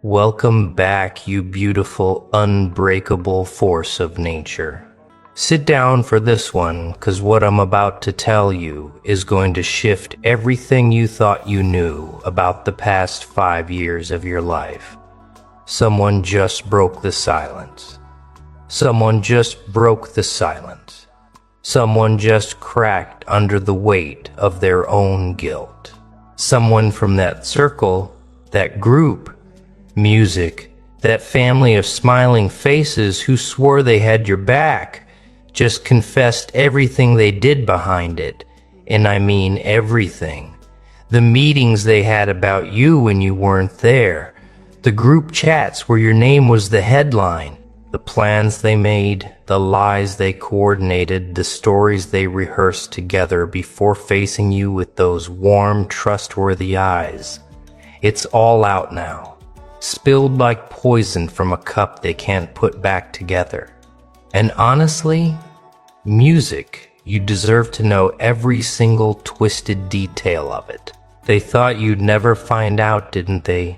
Welcome back, you beautiful, unbreakable force of nature. Sit down for this one, because what I'm about to tell you is going to shift everything you thought you knew about the past 5 years of your life. Someone just broke the silence. Someone just broke the silence. Someone just cracked under the weight of their own guilt. Someone from that circle, that group, music, that family of smiling faces who swore they had your back, just confessed everything they did behind it. And I mean everything. The meetings they had about you when you weren't there. The group chats where your name was the headline. The plans they made, the lies they coordinated, the stories they rehearsed together before facing you with those warm, trustworthy eyes. It's all out now. Spilled like poison from a cup they can't put back together. And honestly, music, you deserve to know every single twisted detail of it. They thought you'd never find out, didn't they?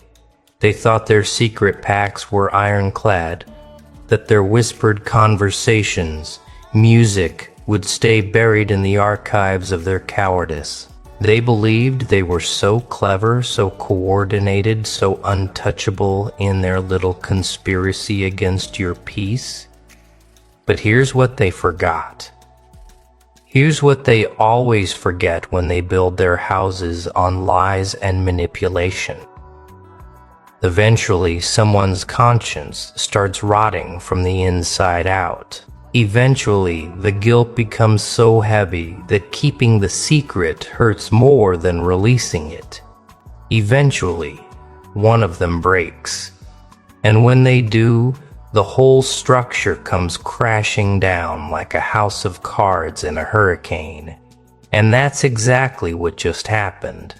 They thought their secret pacts were ironclad, that their whispered conversations, music, would stay buried in the archives of their cowardice. They believed they were so clever, so coordinated, so untouchable in their little conspiracy against your peace. But here's what they forgot. Here's what they always forget when they build their houses on lies and manipulation. Eventually, someone's conscience starts rotting from the inside out. Eventually, the guilt becomes so heavy that keeping the secret hurts more than releasing it. Eventually, one of them breaks. And when they do, the whole structure comes crashing down like a house of cards in a hurricane. And that's exactly what just happened.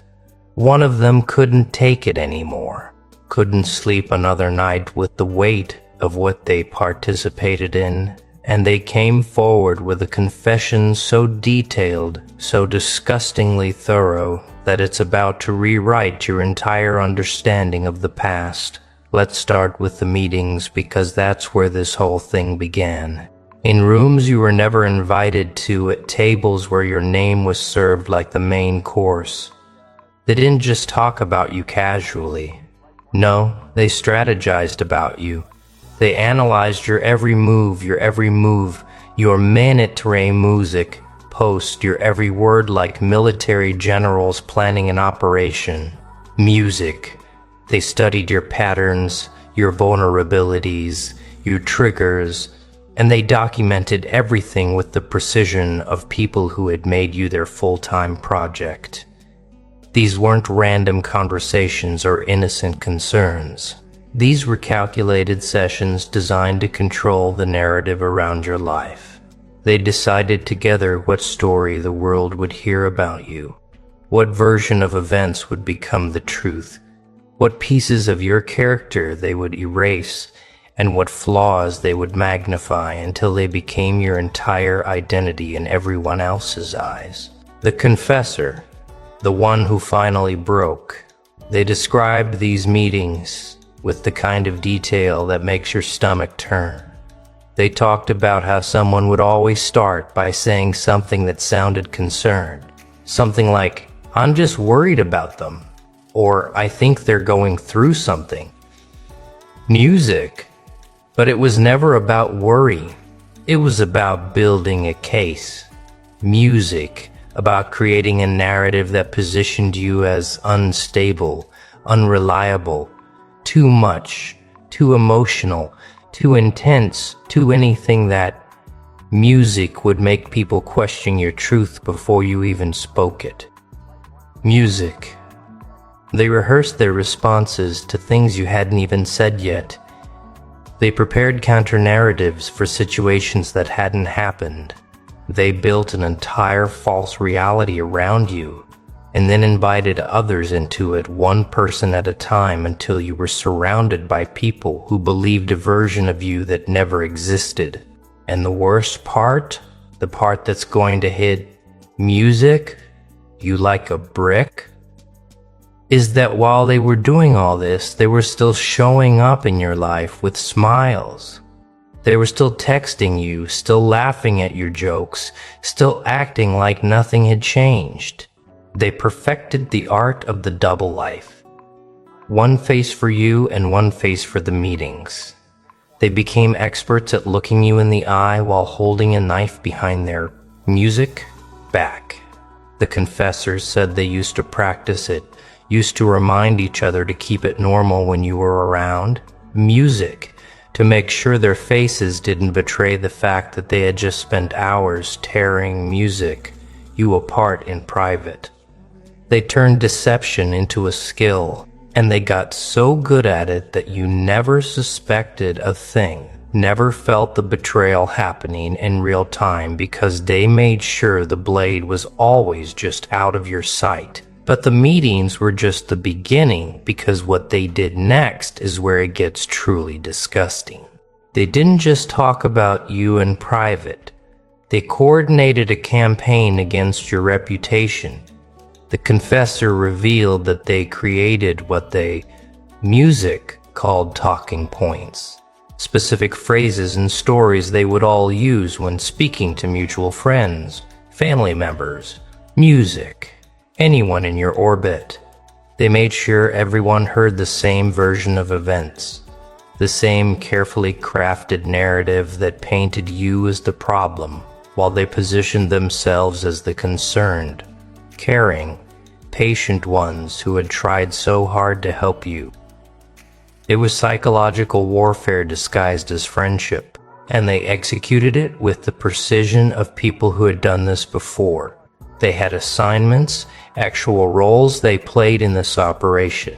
One of them couldn't take it anymore. Couldn't sleep another night with the weight of what they participated in. And they came forward with a confession so detailed, so disgustingly thorough, that it's about to rewrite your entire understanding of the past. Let's start with the meetings, because that's where this whole thing began. In rooms you were never invited to, at tables where your name was served like the main course. They didn't just talk about you casually. No, they strategized about you. They analyzed your every move, your minute music post, your every word like military generals planning an operation. Music. They studied your patterns, your vulnerabilities, your triggers, and they documented everything with the precision of people who had made you their full-time project. These weren't random conversations or innocent concerns. These were calculated sessions designed to control the narrative around your life. They decided together what story the world would hear about you, what version of events would become the truth, what pieces of your character they would erase, and what flaws they would magnify until they became your entire identity in everyone else's eyes. The confessor, the one who finally broke. They described these meetings with the kind of detail that makes your stomach turn. They talked about how someone would always start by saying something that sounded concerned. Something like, "I'm just worried about them," or "I think they're going through something." Music. But it was never about worry. It was about building a case. Music. About creating a narrative that positioned you as unstable, unreliable, too much, too emotional, too intense, too anything that music would make people question your truth before you even spoke it. Music. They rehearsed their responses to things you hadn't even said yet. They prepared counter-narratives for situations that hadn't happened. They built an entire false reality around you, and then invited others into it, one person at a time, until you were surrounded by people who believed a version of you that never existed. And the worst part, the part that's going to hit music, you like a brick, is that while they were doing all this, they were still showing up in your life with smiles. They were still texting you, still laughing at your jokes, still acting like nothing had changed. They perfected the art of the double life. One face for you and one face for the meetings. They became experts at looking you in the eye while holding a knife behind their music back. The confessors said they used to practice it, used to remind each other to keep it normal when you were around. Music, to make sure their faces didn't betray the fact that they had just spent hours tearing you apart in private. They turned deception into a skill, and they got so good at it that you never suspected a thing, never felt the betrayal happening in real time because they made sure the blade was always just out of your sight. But the meetings were just the beginning, because what they did next is where it gets truly disgusting. They didn't just talk about you in private. They coordinated a campaign against your reputation. The confessor revealed that they created what music called talking points. Specific phrases and stories they would all use when speaking to mutual friends, family members, music, anyone in your orbit. They made sure everyone heard the same version of events, the same carefully crafted narrative that painted you as the problem, while they positioned themselves as the concerned, caring, patient ones who had tried so hard to help you. It was psychological warfare disguised as friendship, and they executed it with the precision of people who had done this before. They had assignments, actual roles they played in this operation.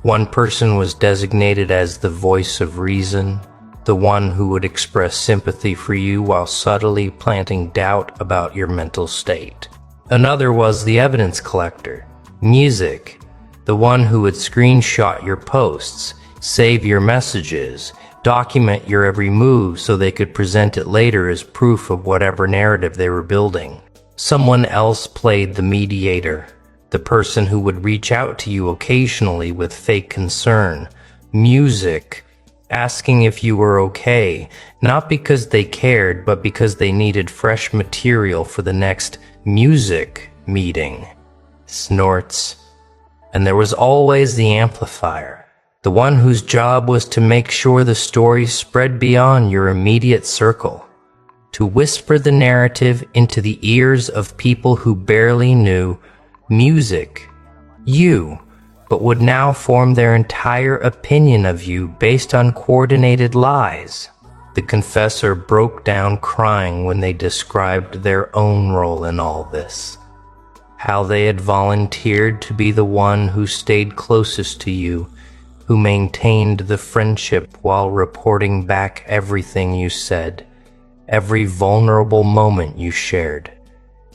One person was designated as the voice of reason, the one who would express sympathy for you while subtly planting doubt about your mental state. Another was the evidence collector, music, the one who would screenshot your posts, save your messages, document your every move so they could present it later as proof of whatever narrative they were building. Someone else played the mediator, the person who would reach out to you occasionally with fake concern, music, asking if you were okay, not because they cared, but because they needed fresh material for the next music meeting. Snorts. And there was always the amplifier, the one whose job was to make sure the story spread beyond your immediate circle, to whisper the narrative into the ears of people who barely knew you, but would now form their entire opinion of you based on coordinated lies. The confessor broke down crying when they described their own role in all this. How they had volunteered to be the one who stayed closest to you, who maintained the friendship while reporting back everything you said, every vulnerable moment you shared,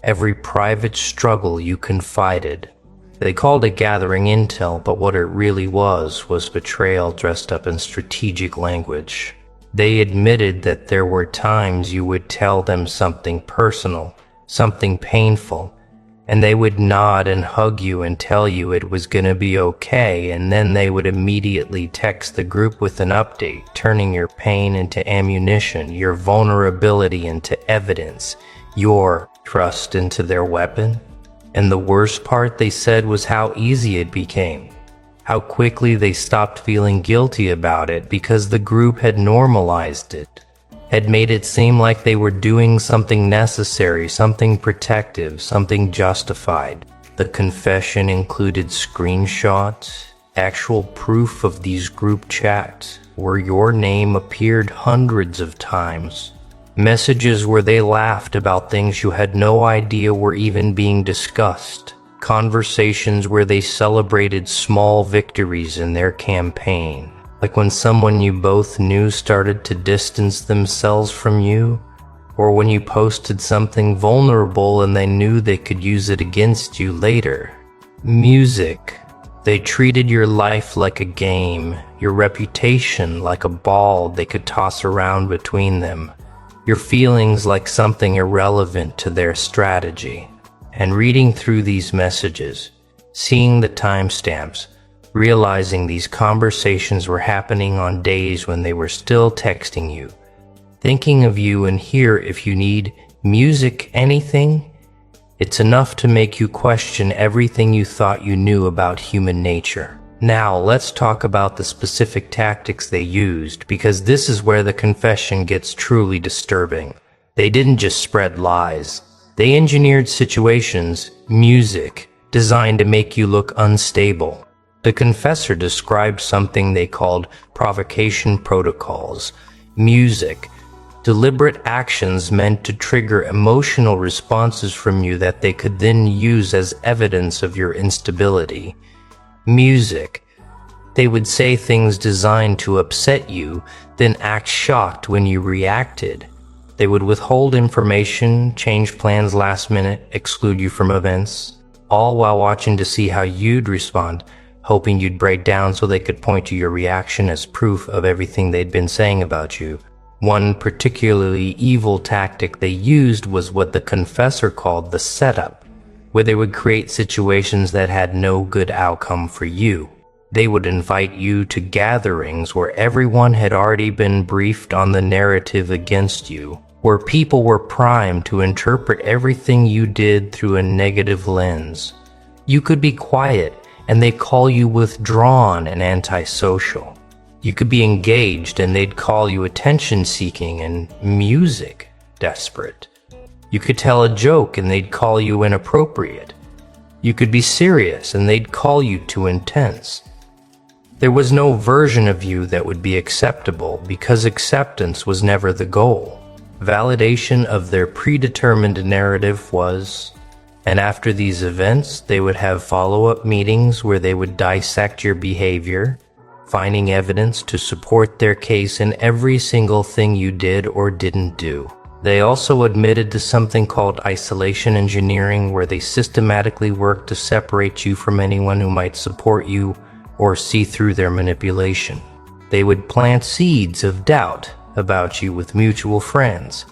every private struggle you confided. They called it gathering intel, but what it really was betrayal dressed up in strategic language. They admitted that there were times you would tell them something personal, something painful, and they would nod and hug you and tell you it was gonna be okay, and then they would immediately text the group with an update, turning your pain into ammunition, your vulnerability into evidence, your trust into their weapon. And the worst part, they said, was how easy it became. How quickly they stopped feeling guilty about it because the group had normalized it, had made it seem like they were doing something necessary, something protective, something justified. The confession included screenshots, actual proof of these group chats, where your name appeared hundreds of times. Messages where they laughed about things you had no idea were even being discussed. Conversations where they celebrated small victories in their campaign. Like when someone you both knew started to distance themselves from you, or when you posted something vulnerable and they knew they could use it against you later. Music. They treated your life like a game, your reputation like a ball they could toss around between them, your feelings like something irrelevant to their strategy. And reading through these messages, seeing the timestamps, realizing these conversations were happening on days when they were still texting you, thinking of you and here if you need music, anything. It's enough to make you question everything you thought you knew about human nature. Now, let's talk about the specific tactics they used, because this is where the confession gets truly disturbing. They didn't just spread lies. They engineered situations, music, designed to make you look unstable. The confessor described something they called provocation protocols, music, deliberate actions meant to trigger emotional responses from you that they could then use as evidence of your instability. Music. They would say things designed to upset you, then act shocked when you reacted. They would withhold information, change plans last minute, exclude you from events, all while watching to see how you'd respond, hoping you'd break down so they could point to your reaction as proof of everything they'd been saying about you. One particularly evil tactic they used was what the confessor called the setup, where they would create situations that had no good outcome for you. They would invite you to gatherings where everyone had already been briefed on the narrative against you, where people were primed to interpret everything you did through a negative lens. You could be quiet, and they'd call you withdrawn and antisocial. You could be engaged, and they'd call you attention-seeking and music desperate. You could tell a joke, and they'd call you inappropriate. You could be serious, and they'd call you too intense. There was no version of you that would be acceptable, because acceptance was never the goal. Validation of their predetermined narrative was, and after these events, they would have follow-up meetings where they would dissect your behavior, finding evidence to support their case in every single thing you did or didn't do. They also admitted to something called isolation engineering, where they systematically worked to separate you from anyone who might support you or see through their manipulation. They would plant seeds of doubt about you with mutual friends,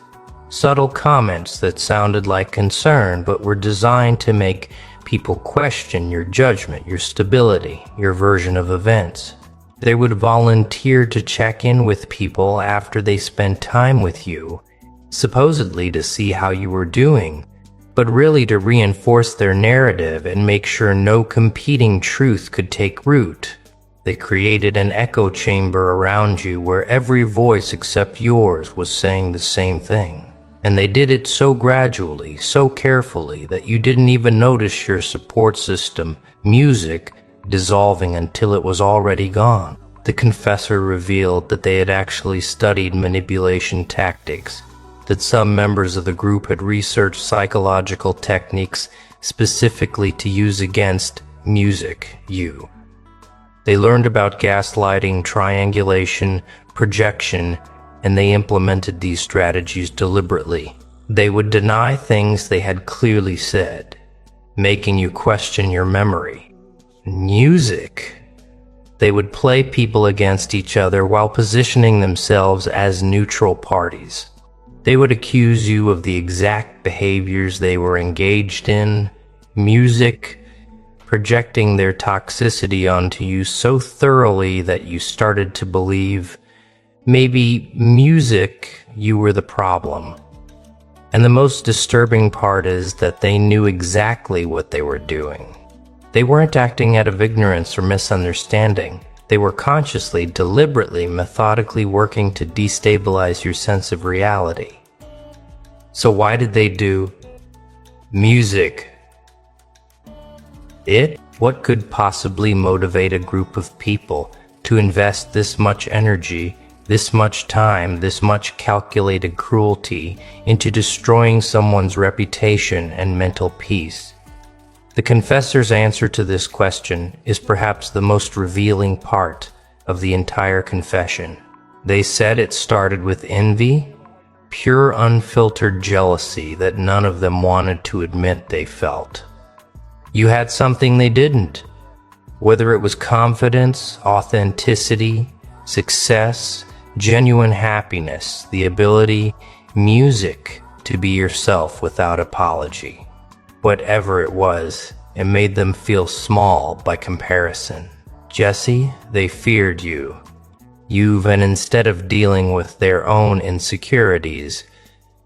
subtle comments that sounded like concern but were designed to make people question your judgment, your stability, your version of events. They would volunteer to check in with people after they spent time with you, supposedly to see how you were doing, but really to reinforce their narrative and make sure no competing truth could take root. They created an echo chamber around you where every voice except yours was saying the same thing. And they did it so gradually, so carefully, that you didn't even notice your support system, music, dissolving until it was already gone. The confessor revealed that they had actually studied manipulation tactics, that some members of the group had researched psychological techniques specifically to use against music, you. They learned about gaslighting, triangulation, projection, and they implemented these strategies deliberately. They would deny things they had clearly said, making you question your memory. Music. They would play people against each other while positioning themselves as neutral parties. They would accuse you of the exact behaviors they were engaged in. Music, projecting their toxicity onto you so thoroughly that you started to believe maybe music, you were the problem. And the most disturbing part is that they knew exactly what they were doing. They weren't acting out of ignorance or misunderstanding. They were consciously, deliberately, methodically working to destabilize your sense of reality. So why did they do music? What could possibly motivate a group of people to invest this much energy, this much time, this much calculated cruelty into destroying someone's reputation and mental peace? The confessor's answer to this question is perhaps the most revealing part of the entire confession. They said it started with envy, pure unfiltered jealousy that none of them wanted to admit they felt. You had something they didn't, whether it was confidence, authenticity, success, genuine happiness, the ability, music, to be yourself without apology. Whatever it was, and made them feel small by comparison. Jesse, they feared you. And instead of dealing with their own insecurities,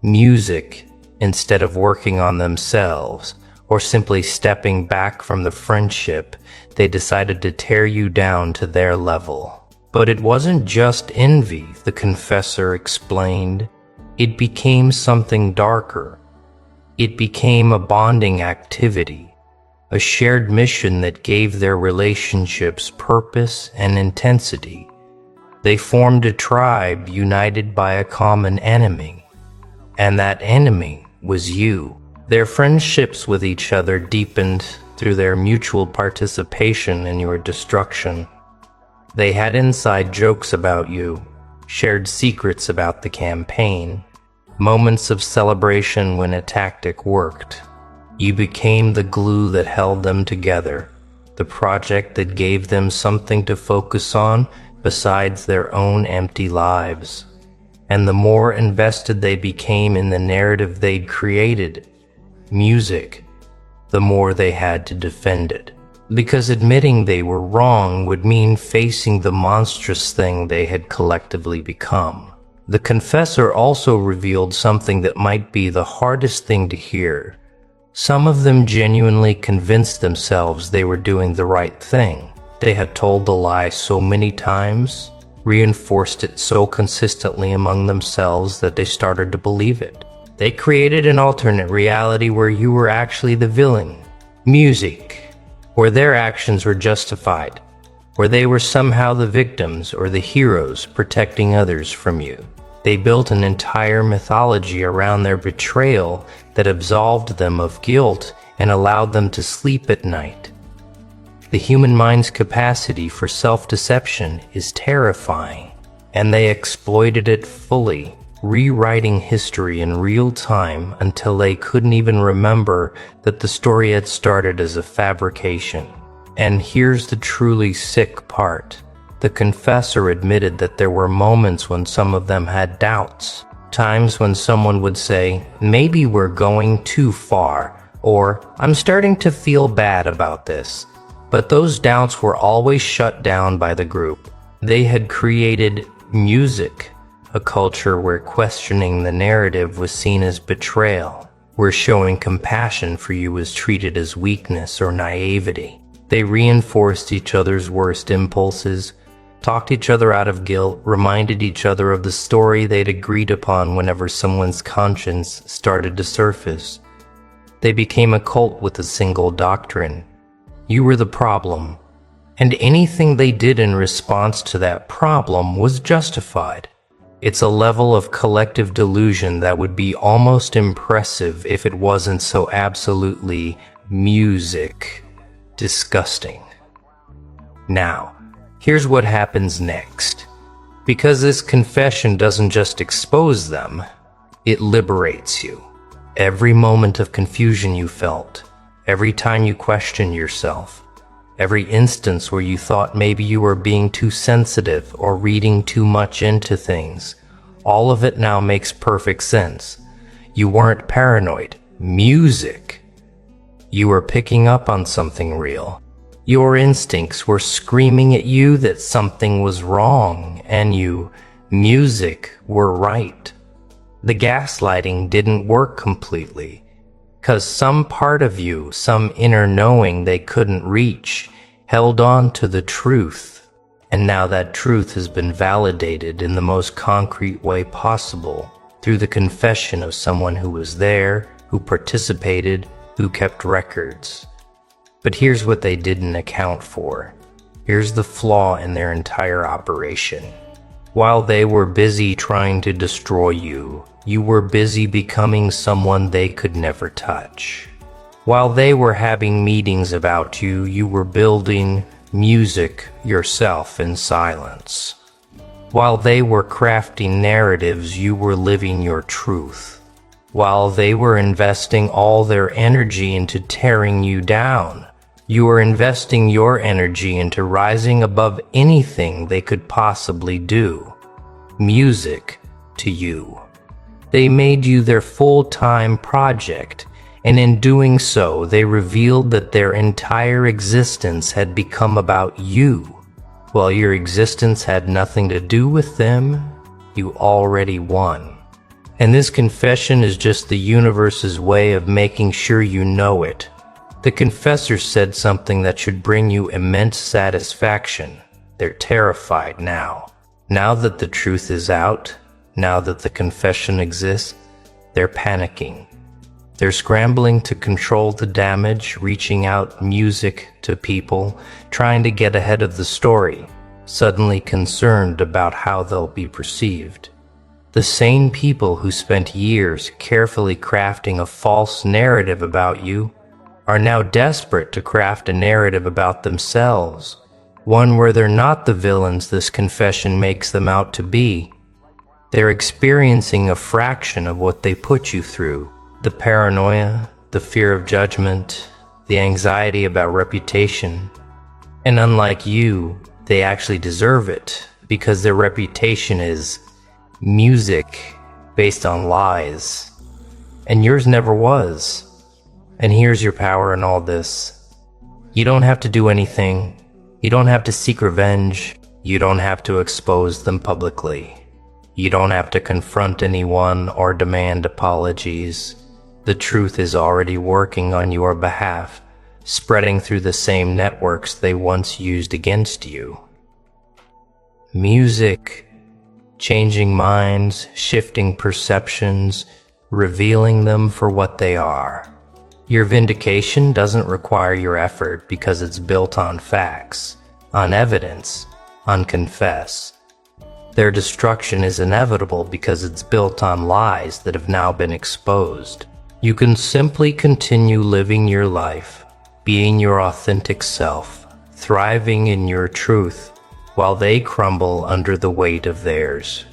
music, instead of working on themselves, or simply stepping back from the friendship, they decided to tear you down to their level. But it wasn't just envy, the confessor explained. It became something darker. It became a bonding activity, a shared mission that gave their relationships purpose and intensity. They formed a tribe united by a common enemy, and that enemy was you. Their friendships with each other deepened through their mutual participation in your destruction. They had inside jokes about you, shared secrets about the campaign, moments of celebration when a tactic worked. You became the glue that held them together, the project that gave them something to focus on besides their own empty lives. And the more invested they became in the narrative they'd created, music, the more they had to defend it. Because admitting they were wrong would mean facing the monstrous thing they had collectively become. The confessor also revealed something that might be the hardest thing to hear. Some of them genuinely convinced themselves they were doing the right thing. They had told the lie so many times, reinforced it so consistently among themselves that they started to believe it. They created an alternate reality where you were actually the villain. Music, where their actions were justified, where they were somehow the victims or the heroes protecting others from you. They built an entire mythology around their betrayal that absolved them of guilt and allowed them to sleep at night. The human mind's capacity for self-deception is terrifying, and they exploited it fully, rewriting history in real time until they couldn't even remember that the story had started as a fabrication. And here's the truly sick part. The confessor admitted that there were moments when some of them had doubts. Times when someone would say, maybe we're going too far, or I'm starting to feel bad about this. But those doubts were always shut down by the group. They had created music, a culture where questioning the narrative was seen as betrayal, where showing compassion for you was treated as weakness or naivety. They reinforced each other's worst impulses, talked each other out of guilt, reminded each other of the story they'd agreed upon whenever someone's conscience started to surface. They became a cult with a single doctrine. You were the problem, and anything they did in response to that problem was justified. It's a level of collective delusion that would be almost impressive if it wasn't so absolutely music disgusting. Now, here's what happens next. Because this confession doesn't just expose them, it liberates you. Every moment of confusion you felt, every time you questioned yourself, every instance where you thought maybe you were being too sensitive or reading too much into things, all of it now makes perfect sense. You weren't paranoid. Music. You were picking up on something real. Your instincts were screaming at you that something was wrong, and you, music, were right. The gaslighting didn't work completely, 'cause some part of you, some inner knowing they couldn't reach, held on to the truth. And now that truth has been validated in the most concrete way possible, through the confession of someone who was there, who participated, who kept records. But here's what they didn't account for. Here's the flaw in their entire operation. While they were busy trying to destroy you, you were busy becoming someone they could never touch. While they were having meetings about you, you were building music yourself in silence. While they were crafting narratives, you were living your truth. While they were investing all their energy into tearing you down, you were investing your energy into rising above anything they could possibly do. Music to you. They made you their full-time project, and in doing so, they revealed that their entire existence had become about you. While your existence had nothing to do with them, you already won. And this confession is just the universe's way of making sure you know it. The confessor said something that should bring you immense satisfaction. They're terrified now. Now that the truth is out, now that the confession exists, they're panicking. They're scrambling to control the damage, reaching out music to people, trying to get ahead of the story, suddenly concerned about how they'll be perceived. The same people who spent years carefully crafting a false narrative about you are now desperate to craft a narrative about themselves, one where they're not the villains this confession makes them out to be. They're experiencing a fraction of what they put you through. The paranoia, the fear of judgment, the anxiety about reputation. And unlike you, they actually deserve it because their reputation is music based on lies. And yours never was. And here's your power in all this. You don't have to do anything. You don't have to seek revenge. You don't have to expose them publicly. You don't have to confront anyone or demand apologies. The truth is already working on your behalf, spreading through the same networks they once used against you. Music, changing minds, shifting perceptions, revealing them for what they are. Your vindication doesn't require your effort because it's built on facts, on evidence, on confess. Their destruction is inevitable because it's built on lies that have now been exposed. You can simply continue living your life, being your authentic self, thriving in your truth, while they crumble under the weight of theirs.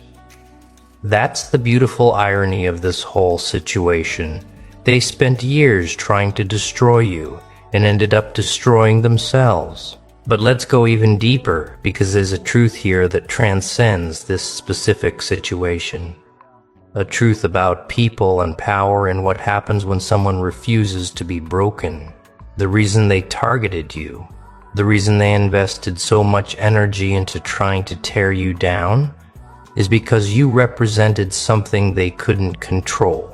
That's the beautiful irony of this whole situation. They spent years trying to destroy you and ended up destroying themselves. But let's go even deeper because there's a truth here that transcends this specific situation. A truth about people and power and what happens when someone refuses to be broken. The reason they targeted you, the reason they invested so much energy into trying to tear you down, is because you represented something they couldn't control.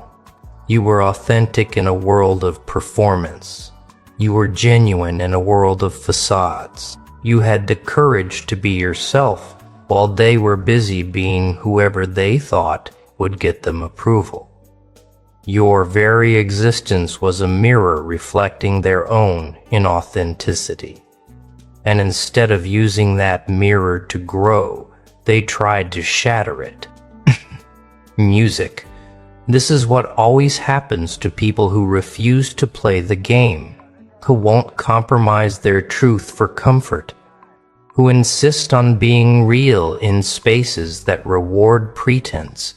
You were authentic in a world of performance. You were genuine in a world of facades. You had the courage to be yourself while they were busy being whoever they thought would get them approval. Your very existence was a mirror reflecting their own inauthenticity. And instead of using that mirror to grow, they tried to shatter it. Music. This is what always happens to people who refuse to play the game, who won't compromise their truth for comfort, who insist on being real in spaces that reward pretense.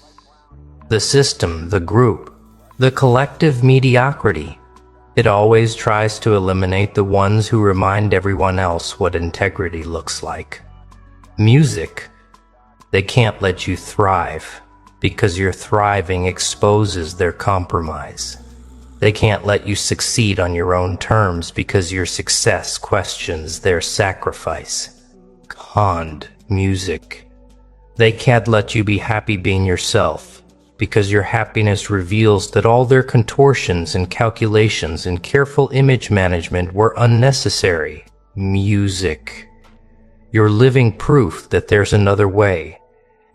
The system, the group, the collective mediocrity, it always tries to eliminate the ones who remind everyone else what integrity looks like. Music, they can't let you thrive because your thriving exposes their compromise. They can't let you succeed on your own terms because your success questions their sacrifice. Conned music. They can't let you be happy being yourself because your happiness reveals that all their contortions and calculations and careful image management were unnecessary. Music. You're living proof that there's another way,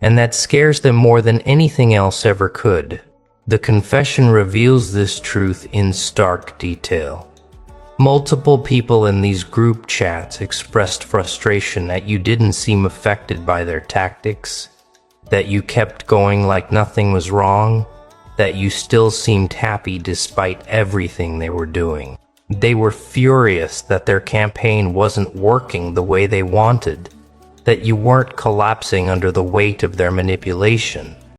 and that scares them more than anything else ever could. The confession reveals this truth in stark detail. Multiple people in these group chats expressed frustration that you didn't seem affected by their tactics, that you kept going like nothing was wrong, that you still seemed happy despite everything they were doing. They were furious that their campaign wasn't working the way they wanted, that you weren't collapsing under the weight of their manipulation.